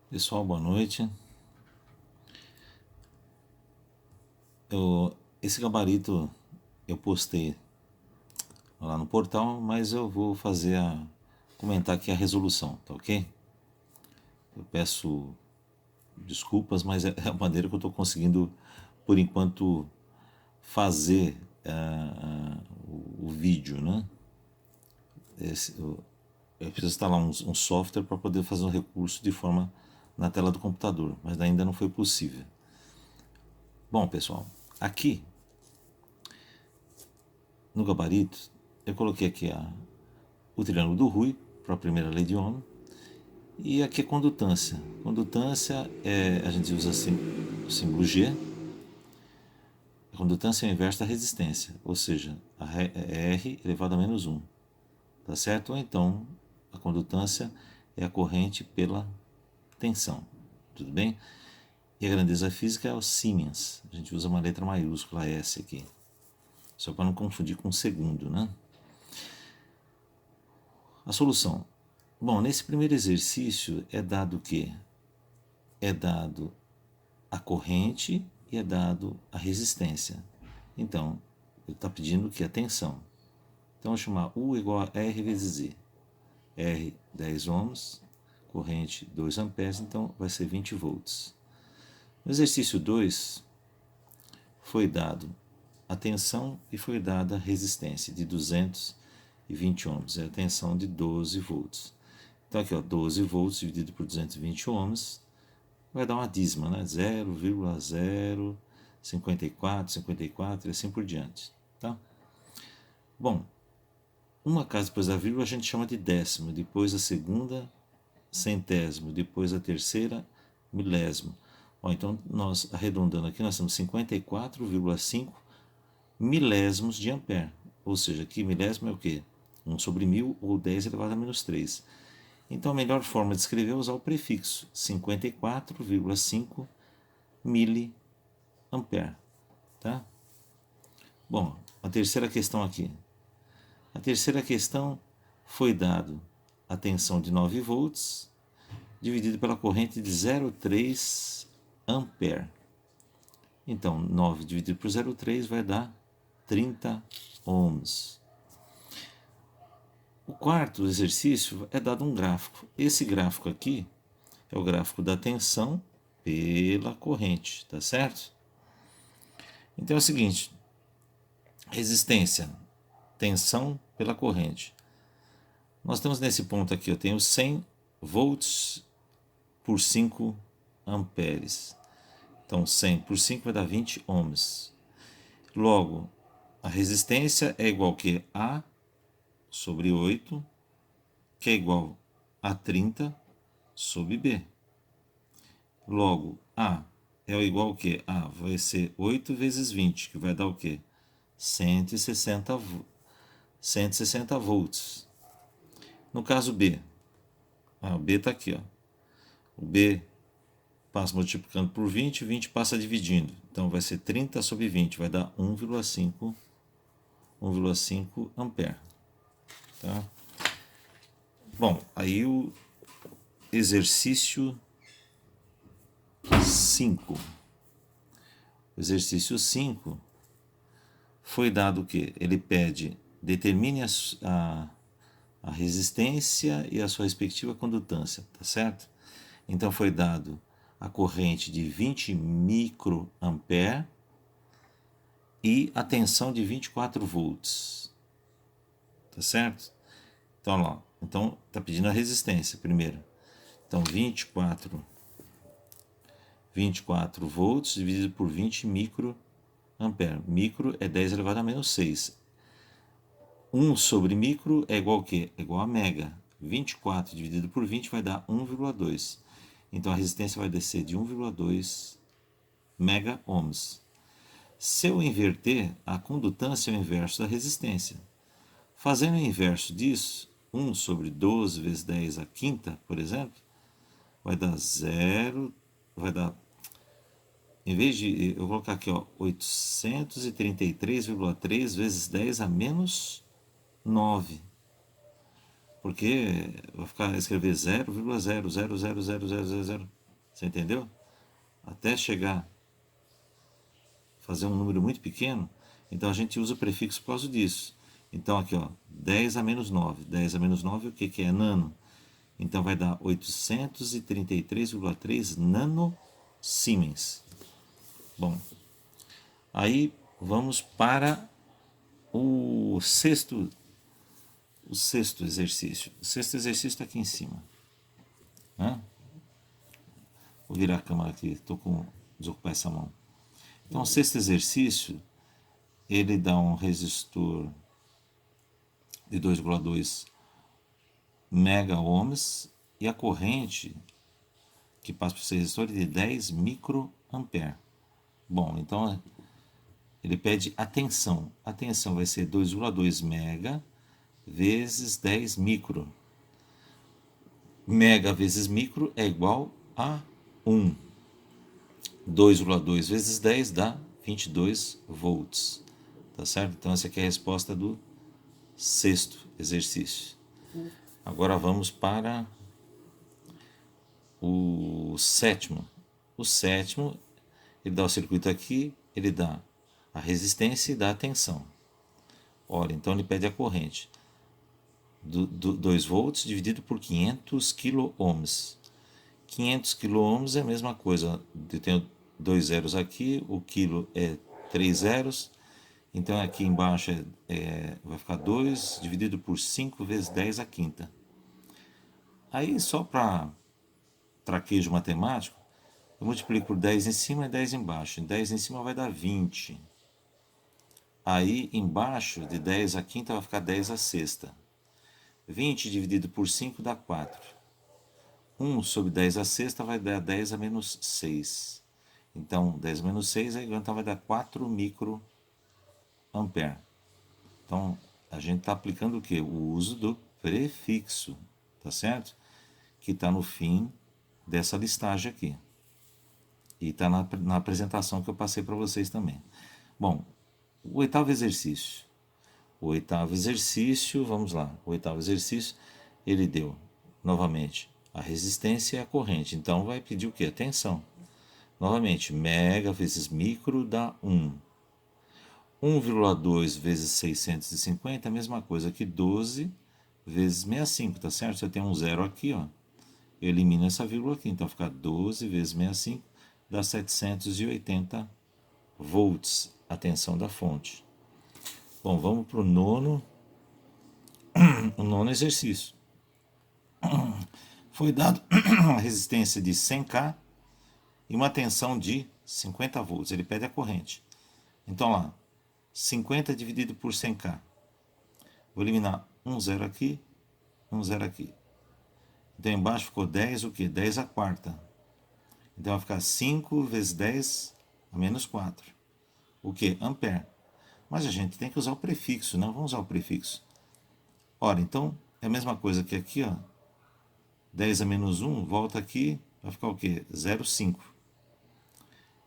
Pessoal, boa noite. Esse gabarito eu postei lá no portal, mas eu vou comentar aqui a resolução, tá ok? Eu peço desculpas, mas é a maneira que eu estou conseguindo, por enquanto, fazer o vídeo, né? Eu preciso instalar um software para poder fazer um recurso de forma na tela do computador, mas ainda não foi possível. Bom, pessoal, aqui no gabarito eu coloquei aqui o triângulo do Rui para a primeira lei de Ohm, e aqui é condutância. Condutância a gente usa assim, o símbolo G. A condutância é o inverso da resistência, ou seja, é R elevado a menos 1, tá certo? Ou então a condutância é a corrente pela tensão, tudo bem? E a grandeza física é o Siemens, a gente usa uma letra maiúscula S aqui, só para não confundir com o segundo, né? A solução. Bom, nesse primeiro exercício é dado o quê? É dado a corrente e é dado a resistência. Então, ele está pedindo que a tensão. Então, eu vou chamar U igual a R vezes Z. R 10 ohms, corrente 2 amperes, então vai ser 20 volts. No exercício 2, foi dado a tensão e foi dada a resistência de 220 ohms. É a tensão de 12 volts. Então, aqui, ó, 12 volts dividido por 220 ohms vai dar uma dízima, né? 0,054, 54 e assim por diante. Tá? Bom, uma casa depois da vírgula a gente chama de décimo, depois a segunda, centésimo, depois a terceira, milésimo. Ó, então, nós arredondando aqui, nós temos 54,5 milésimos de ampere. Ou seja, aqui milésimo é o quê? 1 sobre 1000 ou 10 elevado a menos 3. Então, a melhor forma de escrever é usar o prefixo 54,5 miliampere. Tá? Bom, a terceira questão aqui. A terceira questão foi dado a tensão de 9 volts dividido pela corrente de 0,3 ampere. Então, 9 dividido por 0,3 vai dar 30 ohms. O quarto exercício é dado um gráfico. Esse gráfico aqui é o gráfico da tensão pela corrente, tá certo? Então é o seguinte, resistência, tensão pela corrente. Nós temos nesse ponto aqui, eu tenho 100 volts por 5 amperes. Então 100 por 5 vai dar 20 ohms. Logo, a resistência é igual que A sobre 8, que é igual a 30 sobre B. Logo, A é igual ao que? A vai ser 8 vezes 20, que vai dar o quê? 160 volts. No caso B, o B está aqui, ó. O B passa multiplicando por 20, 20 passa dividindo. Então vai ser 30 sobre 20, vai dar 1,5 ampere. Tá? Bom, aí o exercício 5. O exercício 5 foi dado o que? Ele pede, determine a resistência e a sua respectiva condutância, tá certo? Então foi dado a corrente de 20 microampere e a tensão de 24 volts, tá certo? Então, lá, então tá pedindo a resistência primeiro. Então 24 volts dividido por 20 microampere. Micro é 10 elevado a menos 6. 1 sobre micro é igual a quê? É igual a mega. 24 dividido por 20 vai dar 1,2. Então a resistência vai descer de 1,2 mega ohms. Se eu inverter, a condutância é o inverso da resistência. Fazendo o inverso disso, 1 sobre 12 vezes 10 a quinta, por exemplo, vai dar 0, vai dar, em vez de eu colocar aqui, ó, 833,3 vezes 10 a menos 9. Porque vai ficar escrever 0,0000000. Você entendeu? Até chegar fazer um número muito pequeno, então a gente usa o prefixo por causa disso. Então aqui, ó, 10 a menos 9. 10 a menos 9 o que que é? Nano. Então vai dar 833,3 nanosiemens. Bom, aí vamos para o sexto exercício. O sexto exercício está aqui em cima, né? Vou virar a câmera aqui, estou com desocupar essa mão. Então, o sexto exercício, ele dá um resistor de 2,2 mega ohms e a corrente que passa por esse resistor é de 10 microampere. Bom, então ele pede a tensão. A tensão vai ser 2,2 mega vezes 10 micro. Mega vezes micro é igual a 1. 2,2 vezes 10 dá 22 volts. Tá certo? Então essa aqui é a resposta do sexto exercício. Agora vamos para o sétimo. O sétimo, ele dá o circuito aqui, ele dá a resistência e dá a tensão. Olha, então ele pede a corrente. 2 volts dividido por 500 kΩ. 500 kΩ é a mesma coisa. Eu tenho 2 zeros aqui, o quilo é 3 zeros. Então aqui embaixo vai ficar 2 dividido por 5 vezes 10 a quinta. Aí só para traquejo matemático, eu multiplico por 10 em cima e 10 embaixo. 10 em cima vai dar 20. Aí embaixo de 10 a quinta vai ficar 10 a sexta. 20 dividido por 5 dá 4. 1 sobre 10 a sexta vai dar 10 a menos 6. Então 10 menos 6 então vai dar 4 microampere. Então a gente está aplicando o que? O uso do prefixo, tá certo? Que está no fim dessa listagem aqui. E está na apresentação que eu passei para vocês também. Bom, o oitavo exercício. O oitavo exercício, vamos lá. O oitavo exercício, ele deu, novamente, a resistência e a corrente. Então, vai pedir o quê? Tensão. Novamente, mega vezes micro dá 1. 1,2 vezes 650 é a mesma coisa que 12 vezes 65, tá certo? Se eu tenho um zero aqui, ó, eu elimino essa vírgula aqui. Então, fica 12 vezes 65 dá 780 volts, a tensão da fonte. Bom, vamos para o nono exercício. Foi dado a resistência de 100K e uma tensão de 50 volts. Ele pede a corrente. Então lá, 50 dividido por 100K. Vou eliminar um zero aqui, um zero aqui. Então embaixo ficou 10 o quê? 10 a quarta. Então vai ficar 5 vezes 10 a menos 4. O quê? Ampere. Mas a gente tem que usar o prefixo, não vamos usar o prefixo. Ora, então é a mesma coisa que aqui, ó. 10 a menos 1, volta aqui, vai ficar o quê? 0,5.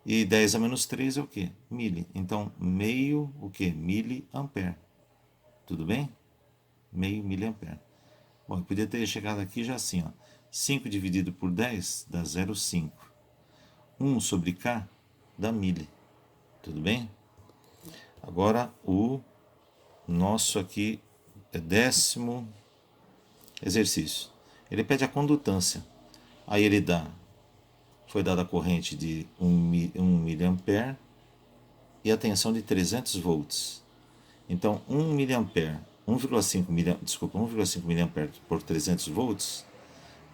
E 10 a menos 3 é o quê? Mili. Então, meio, o quê? Miliampere. Tudo bem? Meio miliampere. Bom, eu podia ter chegado aqui já assim, ó. 5 dividido por 10 dá 0,5. 1 sobre K dá mili. Tudo bem? Agora, o nosso aqui é 10º exercício. Ele pede a condutância. Aí ele foi dada a corrente de 1 miliampere e a tensão de 300 volts. Então, 1 miliampere, 1,5 miliampere por 300 volts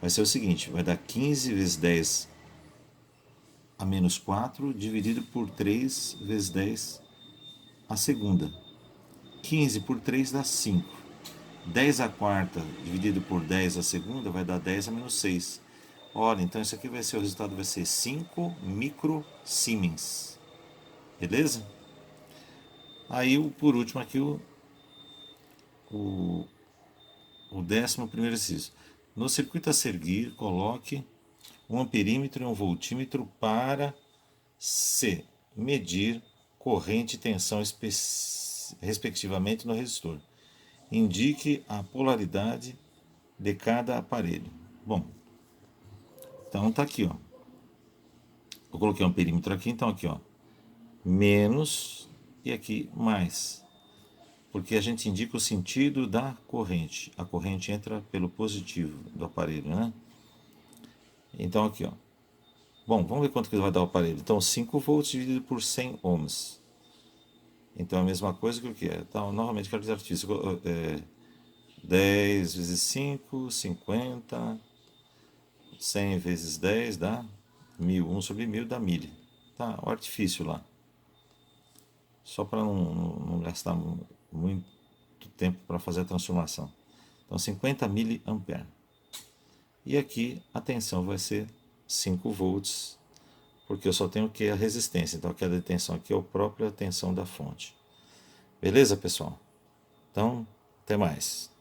vai ser o seguinte, vai dar 15 vezes 10 a menos 4 dividido por 3 vezes 10 a segunda. 15 por 3 dá 5. 10 a quarta dividido por 10 a segunda vai dar 10 a menos 6. Olha, então isso aqui vai ser, o resultado vai ser 5 microsiemens. Beleza? Aí, por último aqui, o 11º exercício. No circuito a seguir, coloque um amperímetro e um voltímetro para C. Medir corrente e tensão respectivamente no resistor. Indique a polaridade de cada aparelho. Bom, então tá aqui, ó. eu coloquei um perímetro aqui, então aqui, ó, menos e aqui mais. Porque a gente indica o sentido da corrente. A corrente entra pelo positivo do aparelho, né? Então aqui, ó. Bom, vamos ver quanto que vai dar o aparelho. Então 5 volts dividido por 100 ohms. Então é a mesma coisa que o que é? Então, novamente, cálculo artístico. 10 vezes 5, 50. 100 vezes 10 dá 1000. 1 sobre 1000 dá 1000. Tá, o artifício lá. Só para não gastar muito tempo para fazer a transformação. Então 50 miliampere. E aqui a tensão vai ser 5 volts, porque eu só tenho que a resistência. Então aquela tensão aqui é a própria tensão da fonte. Beleza, pessoal? Então, até mais.